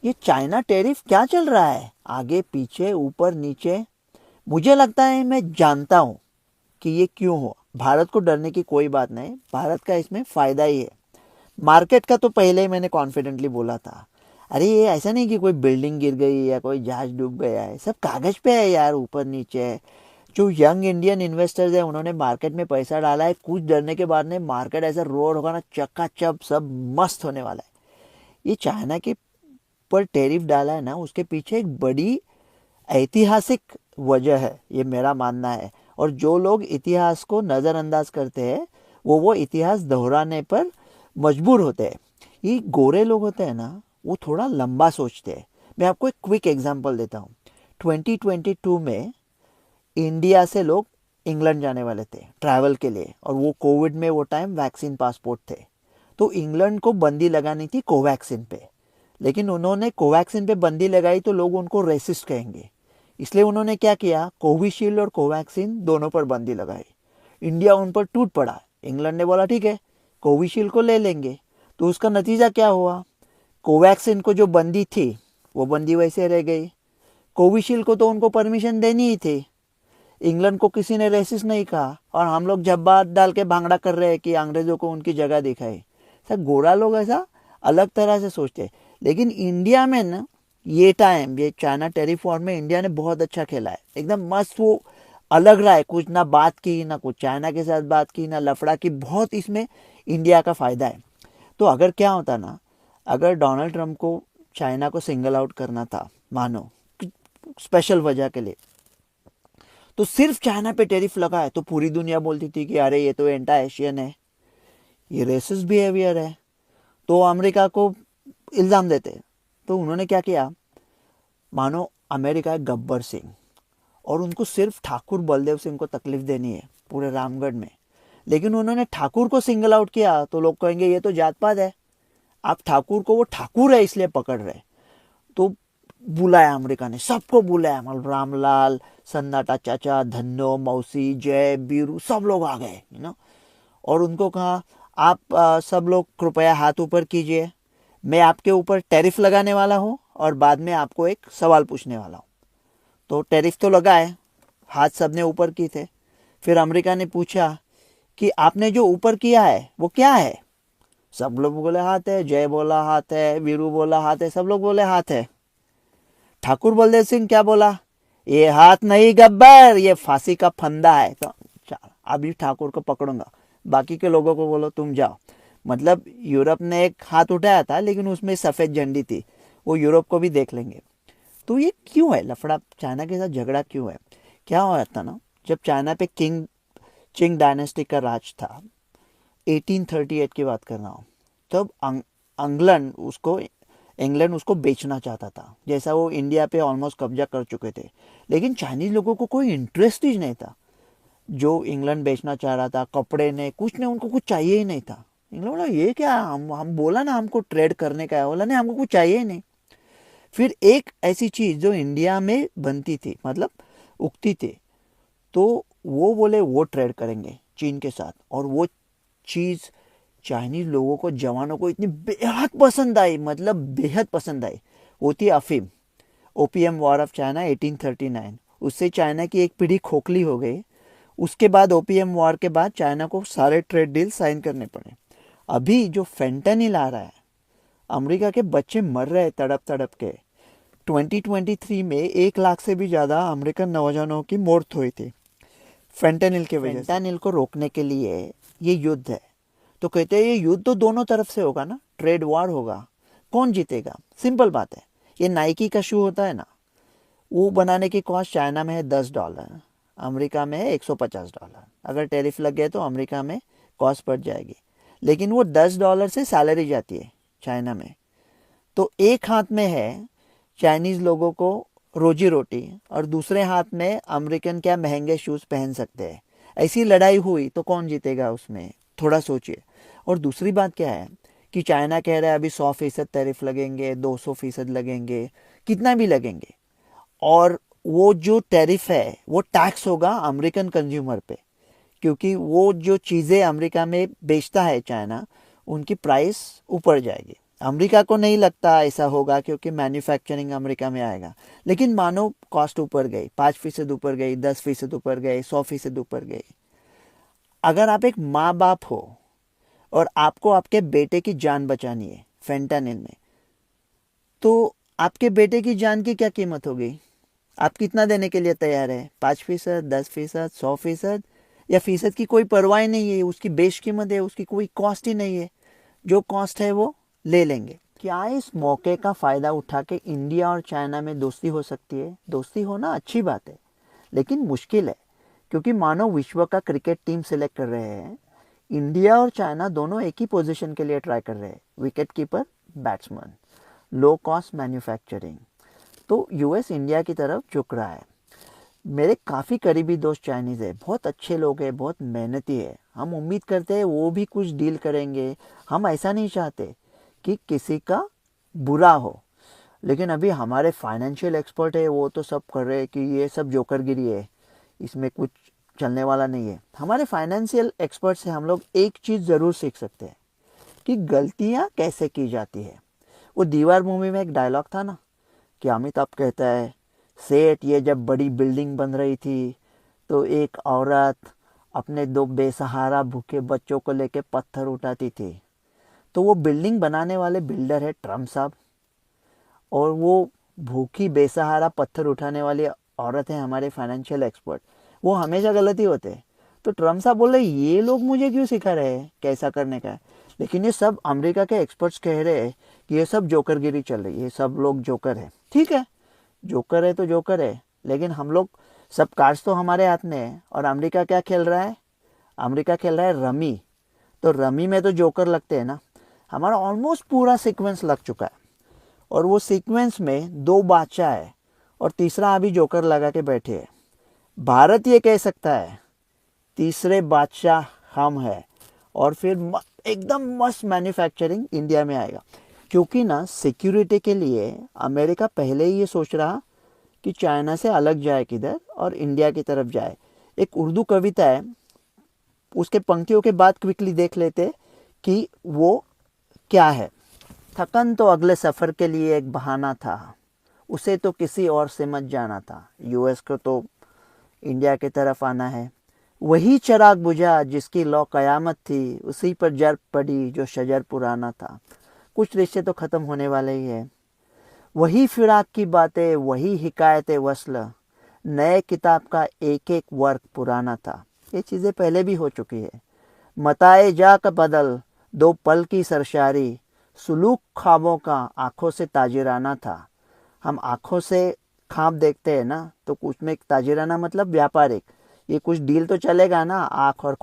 ये China tariff क्या चल रहा है, आगे पीछे ऊपर नीचे। मुझे लगता है, मैं जानता हूँ कि ये क्यों हुआ। भारत को डरने की कोई बात नहीं, भारत का इसमें फ़ायदा ही है। मार्केट का तो पहले ही मैंने कॉन्फिडेंटली बोला था। अरे ये ऐसा नहीं कि कोई बिल्डिंग गिर गई या कोई जहाज डूब गया है, सब कागज पे है यार, ऊपर नीचे है। जो यंग इंडियन इन्वेस्टर्स है उन्होंने मार्केट में पैसा डाला है, कुछ डरने के बाद में मार्केट ऐसा रोड होगा ना, चकाचक सब मस्त होने वाला है। ये चाइना के पर टैरिफ डाला है ना, उसके पीछे एक बड़ी ऐतिहासिक वजह है, ये मेरा मानना है। और जो लोग इतिहास को नज़रअंदाज करते हैं वो इतिहास दोहराने पर मजबूर होते हैं। ये गोरे लोग होते हैं ना, वो थोड़ा लंबा सोचते हैं। मैं आपको एक क्विक एग्जांपल देता हूँ। 2022 में इंडिया से लोग इंग्लैंड जाने वाले थे ट्रैवल के लिए, और वो कोविड में वो टाइम वैक्सीन पासपोर्ट थे। तो इंग्लैंड को बंदी लगानी थी कोवैक्सीन पे, लेकिन उन्होंने कोवैक्सीन पे बंदी लगाई तो लोग उनको रेसिस्ट कहेंगे। इसलिए उन्होंने क्या किया, कोविशील्ड और कोवैक्सीन दोनों पर बंदी लगाई। इंडिया उन पर टूट पड़ा। इंग्लैंड ने बोला ठीक है, कोविशील्ड को ले लेंगे। तो उसका नतीजा क्या हुआ, कोवैक्सीन को जो बंदी थी वो बंदी वैसे रह गई। कोविशील्ड को तो उनको परमिशन देनी ही थी। इंग्लैंड को किसी ने रेसिस्ट नहीं कहा, और हम लोग झब्बा डाल के भांगड़ा कर रहे हैं कि अंग्रेजों को उनकी जगह दिखाई। सर गोरा लोग ऐसा अलग तरह से सोचते हैं। लेकिन इंडिया में ना, ये टाइम ये चाइना टैरिफ वॉर में इंडिया ने बहुत अच्छा खेला है, एकदम मस्त। वो अलग रहा है, कुछ ना बात की ना कुछ चाइना के साथ बात की ना लफड़ा की, बहुत इसमें इंडिया का फायदा है। तो अगर क्या होता ना, अगर डोनाल्ड ट्रंप को चाइना को सिंगल आउट करना था, मानो स्पेशल वजह के लिए, तो सिर्फ चाइना पे टैरिफ लगा है तो पूरी दुनिया बोलती थी कि अरे ये तो एंटा एशियन है, ये रेसिस्ट बिहेवियर है, तो अमेरिका को इल्ज़ाम देते। तो उन्होंने क्या किया, मानो अमेरिका है गब्बर सिंह, और उनको सिर्फ ठाकुर बलदेव सिंह को तकलीफ देनी है पूरे रामगढ़ में। लेकिन उन्होंने ठाकुर को सिंगल आउट किया तो लोग कहेंगे ये तो जात पात है, आप ठाकुर को, वो ठाकुर है इसलिए पकड़ रहे। तो बुलाया अमेरिका ने, सबको बुलाया, मतलब रामलाल, सन्नाटा चाचा, धन्नो, मौसी, जय, बीरू, सब लोग आ गए और उनको कहा आप सब लोग कृपया हाथ ऊपर कीजिए, मैं आपके ऊपर टैरिफ लगाने वाला हूँ और बाद में आपको एक सवाल पूछने वाला हूँ। तो टैरिफ तो लगा है, हाथ सबने ऊपर किए थे। फिर अमेरिका ने पूछा कि आपने जो ऊपर किया है वो क्या है। सब लोग बोले हाथ है, जय बोला हाथ है, वीरू बोला हाथ है, सब लोग बोले हाथ है। ठाकुर बलदेव सिंह क्या बोला, ये हाथ नहीं गब्बर, ये फांसी का फंदा है। तो अभी ठाकुर को पकड़ूंगा, बाकी के लोगों को बोलो तुम जाओ। मतलब यूरोप ने एक हाथ उठाया था लेकिन उसमें सफ़ेद झंडी थी, वो यूरोप को भी देख लेंगे। तो ये क्यों है लफड़ा, चाइना के साथ झगड़ा क्यों है। क्या हुआ था ना, जब चाइना पे चिंग डायनेस्टी का राज था, 1838 की बात कर रहा हूँ, तब इंग्लैंड उसको बेचना चाहता था, जैसा वो इंडिया पे ऑलमोस्ट कब्जा कर चुके थे। लेकिन चाइनीज लोगों को कोई इंटरेस्ट ही नहीं था जो इंग्लैंड बेचना चाह रहा था, कपड़े ने कुछ ने, उनको कुछ चाहिए ही नहीं था। इंग्लैंड बोला ये क्या, हम बोला ना हमको ट्रेड करने का है, बोला नहीं हमको कुछ चाहिए ही नहीं। फिर एक ऐसी चीज़ जो इंडिया में बनती थी, मतलब उगती थी, तो वो बोले वो ट्रेड करेंगे चीन के साथ। और वो चीज़ चाइनीज लोगों को, जवानों को इतनी बेहद पसंद आई, मतलब बेहद पसंद आई। वो थी अफीम। ओपीएम वॉर ऑफ चाइना 1839, उससे चाइना की एक पीढ़ी खोखली हो गई। उसके बाद ओपीएम वॉर के बाद चाइना को सारे ट्रेड डील साइन करने पड़े। अभी जो फेंटेनिल आ रहा है, अमेरिका के बच्चे मर रहे हैं तड़प तड़प के। 2023 में 1 लाख से भी ज़्यादा अमेरिकन नौजवानों की मौत हुई थी फेंटेनिल के वजह से। फेंटेनिल को रोकने के लिए ये युद्ध है। तो कहते हैं ये युद्ध तो दोनों तरफ से होगा ना, ट्रेड वॉर होगा, कौन जीतेगा। सिंपल बात है, ये नाइकी का शू होता है ना, वो बनाने की कॉस्ट चाइना में है $10, अमेरिका में है $150। अगर टैरिफ लग गए तो अमेरिका में कॉस्ट बढ़ जाएगी, लेकिन वो $10 से सैलरी जाती है चाइना में। तो एक हाथ में है चाइनीज़ लोगों को रोजी रोटी, और दूसरे हाथ में अमेरिकन क्या महंगे शूज़ पहन सकते हैं। ऐसी लड़ाई हुई तो कौन जीतेगा उसमें, थोड़ा सोचिए। और दूसरी बात क्या है कि चाइना कह रहा है अभी 100% टैरिफ लगेंगे, 200% लगेंगे, कितना भी लगेंगे। और वो जो टैरिफ है वो टैक्स होगा अमेरिकन कंज्यूमर पे, क्योंकि वो जो चीज़ें अमेरिका में बेचता है चाइना, उनकी प्राइस ऊपर जाएगी। अमेरिका को नहीं लगता ऐसा होगा क्योंकि मैन्युफैक्चरिंग अमेरिका में आएगा, लेकिन मानो कॉस्ट ऊपर गई, 5% ऊपर गई, 10% ऊपर गई, 100% ऊपर गई। अगर आप एक माँ बाप हो और आपको आपके बेटे की जान बचानी है फेंटानिल में, तो आपके बेटे की जान की क्या कीमत होगी? आप कितना देने के लिए तैयार है? 5%, 10%, 100%, या फीसद की कोई परवाह नहीं है? उसकी बेश कीमत है, उसकी कोई कॉस्ट ही नहीं है। जो कॉस्ट है वो ले लेंगे। क्या इस मौके का फ़ायदा उठा के इंडिया और चाइना में दोस्ती हो सकती है? दोस्ती होना अच्छी बात है, लेकिन मुश्किल है, क्योंकि मानो विश्व का क्रिकेट टीम सिलेक्ट कर रहे हैं, इंडिया और चाइना दोनों एक ही पोजीशन के लिए ट्राई कर रहे हैं, wicket keeper, batsman, low cost manufacturing. तो यूएस इंडिया की तरफ झुक रहा है। मेरे काफ़ी करीबी दोस्त चाइनीज़ है, बहुत अच्छे लोग हैं, बहुत मेहनती है। हम उम्मीद करते हैं वो भी कुछ डील करेंगे। हम ऐसा नहीं चाहते कि किसी का बुरा हो, लेकिन अभी हमारे फाइनेंशियल एक्सपर्ट है, वो तो सब कर रहे हैं कि ये सब जोकरगिरी है, इसमें कुछ चलने वाला नहीं है। हमारे फाइनेंशियल एक्सपर्ट से हम लोग एक चीज़ ज़रूर सीख सकते हैं कि गलतियाँ कैसे की जाती है। वो दीवार मूवी में एक डायलॉग था ना, कि अमिताभ कहता है, सेठ ये जब बड़ी बिल्डिंग बन रही थी तो एक औरत अपने 2 बेसहारा भूखे बच्चों को लेके पत्थर उठाती थी। तो वो बिल्डिंग बनाने वाले बिल्डर है ट्रम्प साहब, और वो भूखी बेसहारा पत्थर उठाने वाली औरत है हमारे फाइनेंशियल एक्सपर्ट। वो हमेशा गलती होते हैं। तो ट्रम्प साहब बोल रहे ये लोग मुझे क्यों सिखा रहे हैं कैसा करने का है, लेकिन ये सब अमेरिका के एक्सपर्ट्स कह रहे हैं कि ये सब जोकरगिरी चल रही है, ये सब लोग जोकर है। ठीक है, जोकर है तो जोकर है, लेकिन हम लोग सब कार्ड्स तो हमारे हाथ में है। और अमेरिका क्या खेल रहा है? अमेरिका खेल रहा है रमी। तो रमी में तो जोकर लगते हैं ना। हमारा ऑलमोस्ट पूरा सीक्वेंस लग चुका है, और वो सीक्वेंस में 2 बादशाह है और तीसरा अभी जोकर लगा के बैठे हैं। भारत ये कह सकता है तीसरे बादशाह हम है, और फिर एकदम मस्त मैन्युफैक्चरिंग इंडिया में आएगा। क्योंकि ना सिक्योरिटी के लिए अमेरिका पहले ही ये सोच रहा कि चाइना से अलग जाए किधर और इंडिया की तरफ जाए। एक उर्दू कविता है, उसके पंक्तियों के बाद क्विकली देख लेते कि वो क्या है। थकन तो अगले सफ़र के लिए एक बहाना था, उसे तो किसी और से मत जाना था। यूएस को तो इंडिया की तरफ आना है। वही चिराग बुझा जिसकी लौ कयामत थी, उसी पर जर पड़ी जो शजर पुराना था। कुछ रिश्ते तो ख़त्म होने वाले ही है। वही फिराक की बातें, वही हिकायत वस्ल, नए किताब का एक एक वर्क पुराना था। ये चीज़ें पहले भी हो चुकी है। मताए जा का बदल, 2 पल की सरशारी, सुलूक ख्वाबों का आँखों से ताजिराना था। हम आँखों से ख्वाब देखते हैं ना, तो उसमें ताजिराना मतलब व्यापारिक। ये कुछ डील तो चलेगा ना, आँख और